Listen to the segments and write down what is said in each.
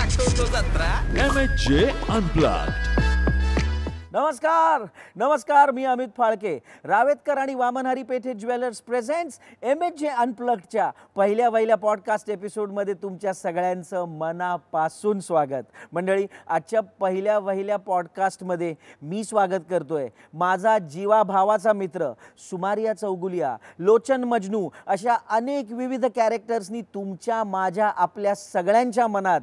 MHJ Unplugged. नमस्कार नमस्कार, मी अमित फाळके. रावेतकर आणि वामनहरी पेठे ज्वेलर्स प्रेझेंट्स MHJ अनप्लग्डच्या पहिल्या पॉडकास्ट एपिसोडमध्ये तुमच्या सगळ्यांचं मनापासून स्वागत. मंडळी, आजच्या पहिल्या पॉडकास्टमध्ये मी स्वागत करतोय माझा जीवाभावाचा मित्र सुमारिया चौगुलिया, लोचन मजनू अशा अनेक विविध कॅरेक्टर्सनी तुमच्या माझ्या आपल्या सगळ्यांच्या मनात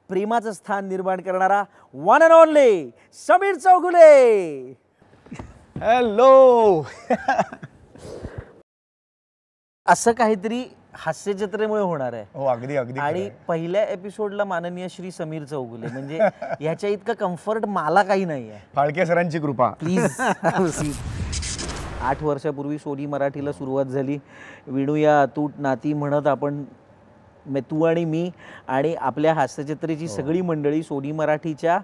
प्रेमाचं स्थान निर्माण करणारा one and only Sameer Chougule. Hello. असं काहीतरी हास्यजत्रेमुळे होणार आहे. हो, अगदी अगदी. आणि पहिल्या एपिसोडला माननीय श्री समीर चौगुले, म्हणजे ह्याच्या इतकं कम्फर्ट मला काही नाही आहे. फाळके सरांची कृपा प्लीज. 8 वर्षापूर्वी सोनी मराठीला सुरुवात झाली. विणूया अतूट नाती म्हणत आपण तू आणि मी आणि आपल्या हास्यचित्रेची सगळी मंडळी सोनी मराठीच्या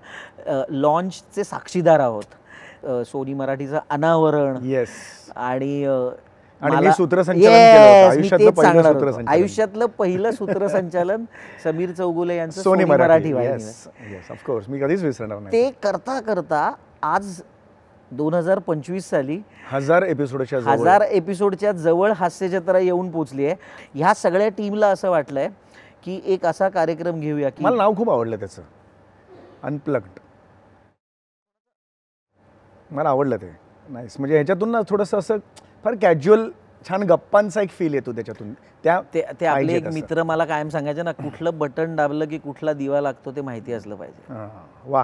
लॉन्चचे साक्षीदार आहोत. सोनी मराठीचं अनावरण. येस. आणि आयुष्यातलं पहिलं सूत्रसंचालन समीर चौगुले यांचं सोनी मराठी वाहिनीवर. मी कधीच विसरणार नाही. ते करता करता आज 2025 साली 1000 एपिसोडच्या जवळ हास्यजत्रा येऊन पोचली आहे. ह्या सगळ्या टीमला असं वाटलंय की एक असा कार्यक्रम घेऊया की मला नाव खूप आवडलं त्याचं, अनप्लग्ड. मला आवडलं ते. नाईस. म्हणजे ह्याच्यातून ना थोडंसं असं फार कॅज्युअल छान गप्पांचा एक फील येतो त्याच्यातून. ते आपले एक मित्र मला कायम सांगायचे ना, कुठलं बटन दाबलं की कुठला दिवा लागतो ते माहिती असलं पाहिजे. वा.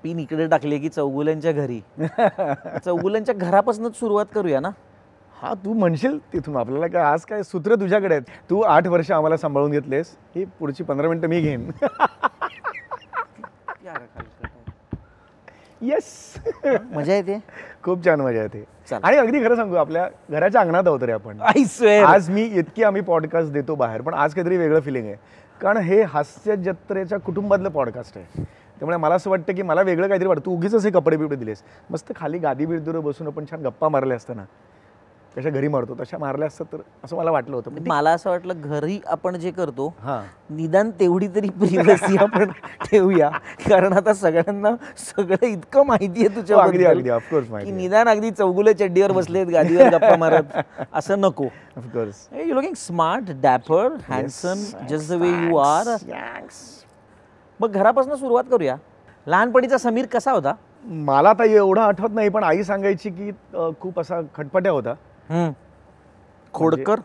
पिन इकडे टाकले की चौगुल्यांच्या घरी. चौगुल्यांच्या घरापासूनच सुरुवात करूया ना. हा, तू म्हणशील तिथून. आपल्याला काय आज काय सूत्र तुझ्याकडे आहेत. तू 8 वर्ष आम्हाला सांभाळून घेतलेस, ही पुढची 15 मिनिटं मी घेईन. येस. मजा येते. खूप छान मजा येते. आणि अगदी खरं सांगू, आपल्या घराच्या अंगणात आहोत रे आपण. आज मी आम्ही पॉडकास्ट देतो बाहेर, पण आज काहीतरी वेगळं फिलिंग आहे. कारण हे हास्य जत्रेच्या कुटुंबातलं पॉडकास्ट आहे. त्यामुळे मला असं वाटतं की मला वेगळं काहीतरी वाटतं. तू उगीच असे कपडे बिपडे दिलेस, मस्त खाली गादी बिडदीवर बसून आपण छान गप्पा मारल्या असताना कशा घरी मारतो तशा मारल्या असतात, तर असं मला वाटलं होतं. मला असं वाटलं घरी आपण जे करतो निदान तेवढी तरी प्रिव्हसी आपण ठेवूया. कारण आता सगळ्यांना सगळं इतकं माहिती आहे तुझ्या की निदान अगदी चौगुले चड्डीवर बसलेत गादीवर गप्पा मारत असं नको. Of course. You looking smart, dapper, handsome, just the way you are. मग घरापासून सुरुवात करूया. लहानपणीचा समीर कसा होता? मला आता एवढं आठवत नाही, पण आई सांगायची की खूप असा खटपट्या होता. खोडकर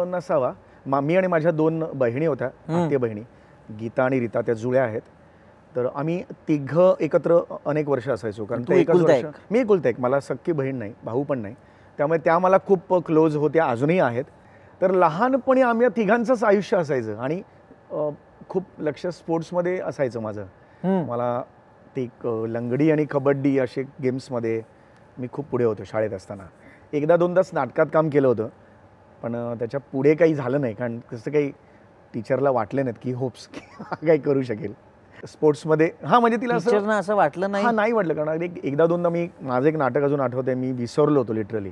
नसावा. मी आणि माझ्या 2 बहिणी होत्या, आत्ते बहिणी, गीता आणि रीता. त्या जुळ्या आहेत. तर आम्ही तिघं एकत्र अनेक वर्ष असायचो. कारण मी एकुलता एक. मला सख्खी बहीण नाही, भाऊ पण नाही. त्यामुळे त्या मला खूप क्लोज होत्या, अजूनही आहेत. तर लहानपणी आम्ही तिघांचंच आयुष्य असायचं. आणि खूप लक्ष स्पोर्ट्समध्ये असायचं माझं. मला ते लंगडी आणि कबड्डी असे गेम्समध्ये मी खूप पुढे होतो शाळेत असताना. 1-2दाच नाटकात काम केलं होतं, पण त्याच्या पुढे काही झालं नाही. कारण कसं काही टीचरला वाटले नाहीत की होप्स काही करू शकेल स्पोर्ट्समध्ये. म्हणजे तिला असं वाटलं नाही वाटलं. कारण 1-2दा माझं एक नाटक अजून आठवतंय, मी विसरलो होतो लिटरली.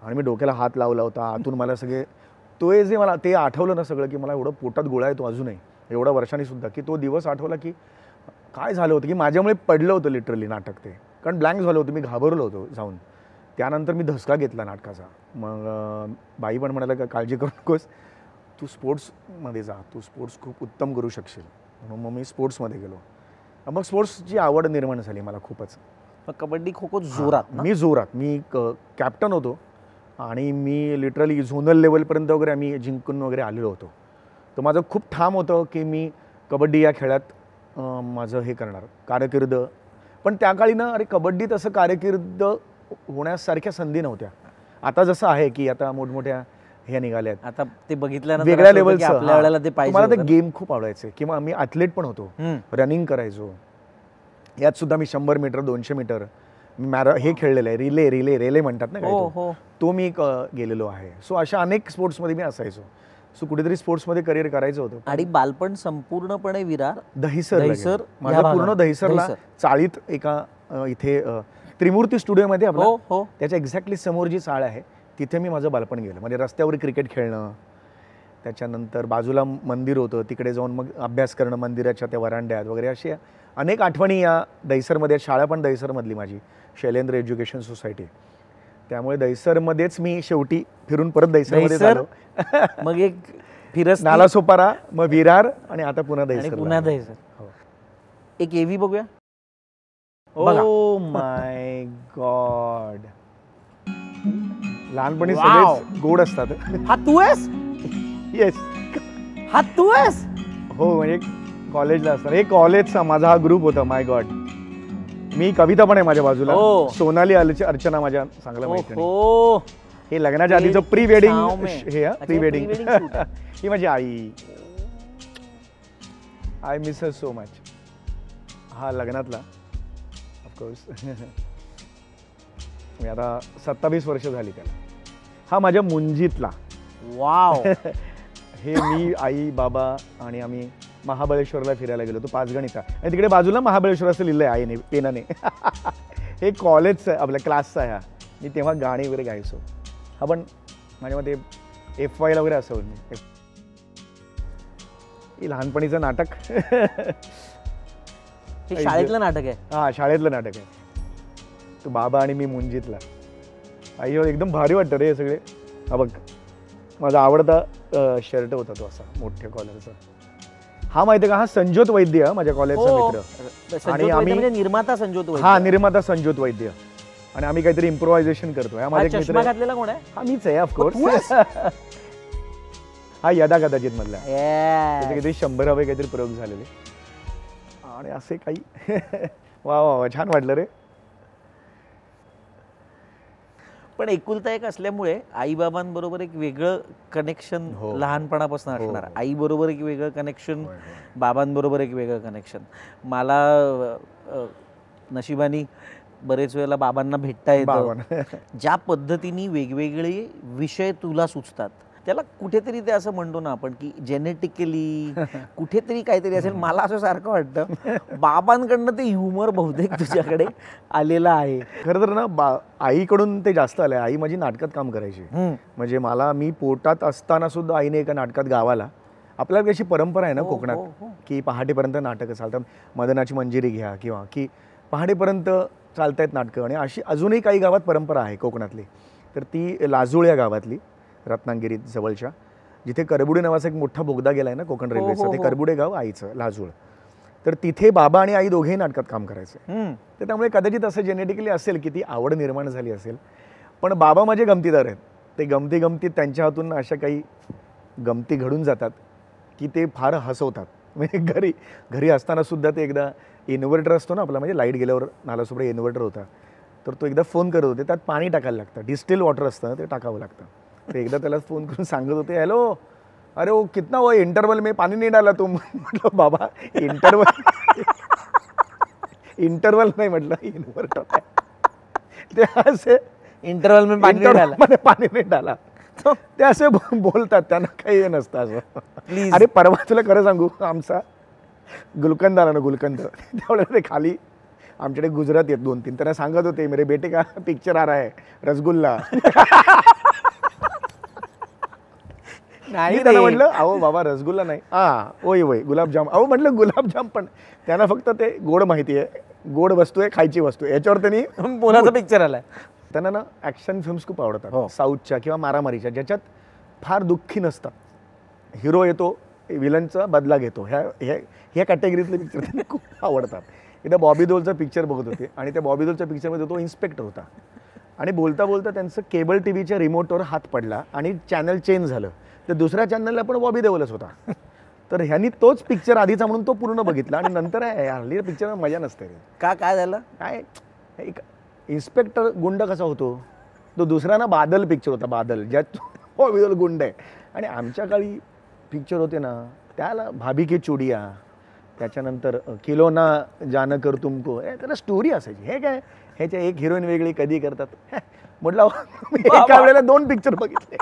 आणि मी डोक्याला हात लावला होता. आतून मला सगळे जे मला ते आठवलं ना सगळं, की मला एवढं पोटात गोळा येतो अजूनही एवढ्या वर्षांनी सुद्धा, की तो दिवस आठवला की काय झालं होतं, की माझ्यामुळे पडलं होतं लिटरली नाटक ते. कारण ब्लँक झालं होतं, मी घाबरलो होतो जाऊन. त्यानंतर मी धसका घेतला नाटकाचा. मग बाई पण म्हणाला का काळजी करू नकोस, तू स्पोर्ट्समध्ये जा, तू स्पोर्ट्स खूप उत्तम करू शकशील. म्हणून मग मी स्पोर्ट्समध्ये गेलो. मग स्पोर्ट्सची आवड निर्माण झाली मला खूपच. कबड्डी खो खो जोरात? मी कॅप्टन होतो. आणि मी लिटरली झोनल लेवलपर्यंत वगैरे आम्ही जिंकून वगैरे आलेलो होतो. तर माझं खूप ठाम होतं की मी कबड्डी या खेळात माझं हे करणार कारकीर्द. पण त्या काळी ना, अरे कबड्डीत असं कारकीर्द होण्यासारख्या संधी नव्हत्या. आता जसं आहे की आता मोठमोठ्या हे निघाल्यात, आता ते बघितल्यानंतर वेगळ्या लेवलचं. मला ते गेम खूप आवडायचे. किंवा मी ॲथलीट पण होतो, रनिंग करायचो. यात सुद्धा मी 100 मीटर 200 मीटर हे खेळलेलं आहे. रिले म्हणतात ना काय, तो मी गेलेलो आहे. सो अशा अनेक स्पोर्ट्समध्ये मी असायचो. सो कुठेतरी स्पोर्ट्समध्ये करिअर करायचं होतं. आणि बालपण संपूर्णपणे विरार दहिसर माझं पूर्ण दहिसरला चाळीत एका इथे त्रिमूर्ती स्टुडिओमध्ये आपलं त्याच्या एक्झॅक्टली समोर जी चाळ आहे तिथे मी माझं बालपण गेलं. म्हणजे रस्त्यावर क्रिकेट खेळणं, त्याच्यानंतर बाजूला मंदिर होतं, तिकडे जाऊन मग अभ्यास करणं मंदिराच्या त्या वरांड्यात वगैरे, अशा अनेक आठवणी या दहिसरमध्ये. शाळा पण दहिसरमधली माझी, शैलेंद्र एज्युकेशन सोसायटी. त्यामुळे दहिसरमध्येच मी शेवटी फिरून परत दहिसरमध्ये झालो. मग एक फिरस नालासोपारा, मग विरार आणि आता पुन्हा दहिसर. पुन्हा दहिसर. एक एव्ही बघूया. ओ माय गॉड, लहानपणी सगळेच गोड असतात. हा तू आहेस? येस, हा तू आहेस? हो, म्हणजे कॉलेजला असताना हे कॉलेजचा माझा हा ग्रुप होता. माय गॉड, मी कविता पण आहे माझ्या बाजूला. सोनाली अर्चना माझ्या चांगल्या मैत्रिणी. हे लग्नाच्या आधीचं प्री वेडिंग, हे प्री वेडिंग. ही माझी आई. I miss her so much. हा लग्नातला ऑफकोर्स. मी आता 27 वर्ष झाली त्याला. हा माझ्या मुंजीतला. वाव. हे मी, आई, बाबा आणि आम्ही महाबळेश्वरला फिरायला गेलो होतो, पाचगणीचा. आणि तिकडे बाजूला महाबळेश्वर असं लिहिलंय आईने पेनाने. हे कॉलेजचं आहे, आपल्या क्लासचा आहे. मी तेव्हा गाणी वगैरे गायचो. हा पण माझ्या मते FY ला वगैरे असं मी. हे लहानपणीचं नाटक. हे शाळेतलं नाटक आहे. हा, शाळेतलं नाटक आहे. तो बाबा आणि मी मुंजीतला. आई एकदम भारी वाटतं रे हे सगळे. हा बघ, माझा आवडता शर्ट होता तो असा मोठ्या कॉलरचा. हा माहिती का, हा संजोत वैद्य माझ्या कॉलेजचा मित्र. आणि आम्ही निर्माता संजोत वैद्य. हा, निर्माता संजोत वैद्य. आणि आम्ही काहीतरी इम्प्रोव्हायझेशन करतोय. हा माझा चष्मा घातलेला कोण आहे? हा मीच आहे ऑफकोर्स. हा यदा कदाचित मधला. काहीतरी 100 काहीतरी प्रयोग झालेले आणि असे काही. वा वा, छान वाटलं रे. पण एकुलता एक असल्यामुळे आई बाबांबरोबर एक वेगळं कनेक्शन लहानपणापासून असणार. आई बरोबर एक वेगळं कनेक्शन, बाबांबरोबर एक वेगळं कनेक्शन. मला नशिबाने बरेच वेळेला बाबांना भेटता येतं. ज्या पद्धतीने वेगवेगळे विषय तुला सुचतात, त्याला कुठेतरी ते असं म्हणतो ना आपण की जेनेटिकली कुठेतरी काहीतरी असेल. मला असं सारखं वाटतं बाबांकडनं ते ह्युमर बहुतेक तुझ्याकडे आलेलं आहे. खरं तर ना, आईकडून ते जास्त आलंय. आई माझी नाटकात काम करायची. म्हणजे मी पोटात असताना सुद्धा आईने एका नाटकात गावाला, आपल्याला कशी परंपरा आहे ना कोकणात की पहाटेपर्यंत नाटकं चालतात. मदनाची मंजिरी घ्या किंवा की पहाटेपर्यंत चालतायत नाटकं. आणि अशी अजूनही काही गावात परंपरा आहे कोकणातली. तर ती लाजूळ या गावातली, रत्नागिरी जवळच्या, जिथे करबुडे नावाचा एक मोठा बोगदा गेलाय ना कोकण रेल्वेचा, ते करबुडे गाव आईचं लाजूळ. तर तिथे बाबा आणि आई दोघेही नाटकात काम करायचे. तर त्यामुळे कदाचित असं जेनेटिकली असेल की ती आवड निर्माण झाली असेल. पण बाबा माझे गमतीदार आहेत. ते गमतीत त्यांच्या हातून अशा काही गमती घडून जातात की ते फार हसवतात. म्हणजे घरी असताना सुद्धा ते एकदा इन्व्हर्टर असतो ना आपला, म्हणजे लाईट गेल्यावर नालासोपरा इन्व्हर्टर होता, तर तो एकदा फोन करत होते, त्यात पाणी टाकायला लागतं, डिस्टिल वॉटर असतं ते टाकावं लागतं. तर एकदा त्याला फोन करून सांगत होते, हॅलो, अरे वो कितना वो इंटरवल में पानी नहीं डाला तुम. म्हटलं बाबा इंटरवल नाही, म्हटलं इन्व्हर्टर. ते असे इंटरवल में पानी नाही डाला, ते असे बोलतात. त्यांना काही नसतं असं. अरे परवा तुला खरं सांगू, आमचा गुलकंद आला ना, गुलकंद, त्यावेळेला ते खाली आमच्याकडे गुजरात येत 2-3, त्यांना सांगत होते, मेरे बेटे का पिक्चर आ रहा है रसगुल्ला. नाही, त्यांना म्हटलं अहो बाबा रसगुल्ला नाही, ओय गुलाबजाम. अहो म्हटलं गुलाबजाम, पण त्यांना फक्त ते गोड माहिती आहे, गोड वस्तू आहे, खायची वस्तू आहे, याच्यावर त्यांनी मुलाचा पिक्चर आलाय. त्यांना ना ॲक्शन फिल्म्स खूप आवडतात, साऊथच्या किंवा मारामारीच्या, ज्याच्यात फार दुःखी नसतात. हिरो येतो, विलनचा बदला घेतो, ह्या कॅटेगरीतले पिक्चर त्यांना खूप आवडतात. एकदा बॉबी देओलचा पिक्चर बघत होते आणि त्या बॉबी देओलच्या पिक्चरमध्ये तो इन्स्पेक्टर होता आणि बोलता बोलता त्यांचं केबल टीव्हीच्या रिमोटवर हात पडला आणि चॅनल चेंज झालं. तर दुसऱ्या चॅनलला पण बॉबी देओलच होता. तर ह्यांनी तोच पिक्चर आधीचा म्हणून तो पूर्ण बघितला आणि नंतर हल्ली पिक्चर मजा नसते. काय झालं, काय एक इन्स्पेक्टर गुंड कसा होतो, तो दुसरा ना बादल पिक्चर होता, बादल, ज्यात बॉबी देओल गुंड आहे. आणि आमच्या काळी पिक्चर होते ना, त्याला भाभी की चुडिया, त्याच्यानंतर किलो ना जान कर तुमको, त्याला स्टोरी असायची. हे काय, ह्याच्या एक हिरोईन वेगळी कधी करतात. म्हटलं एका वेळेला 2 पिक्चर बघितले.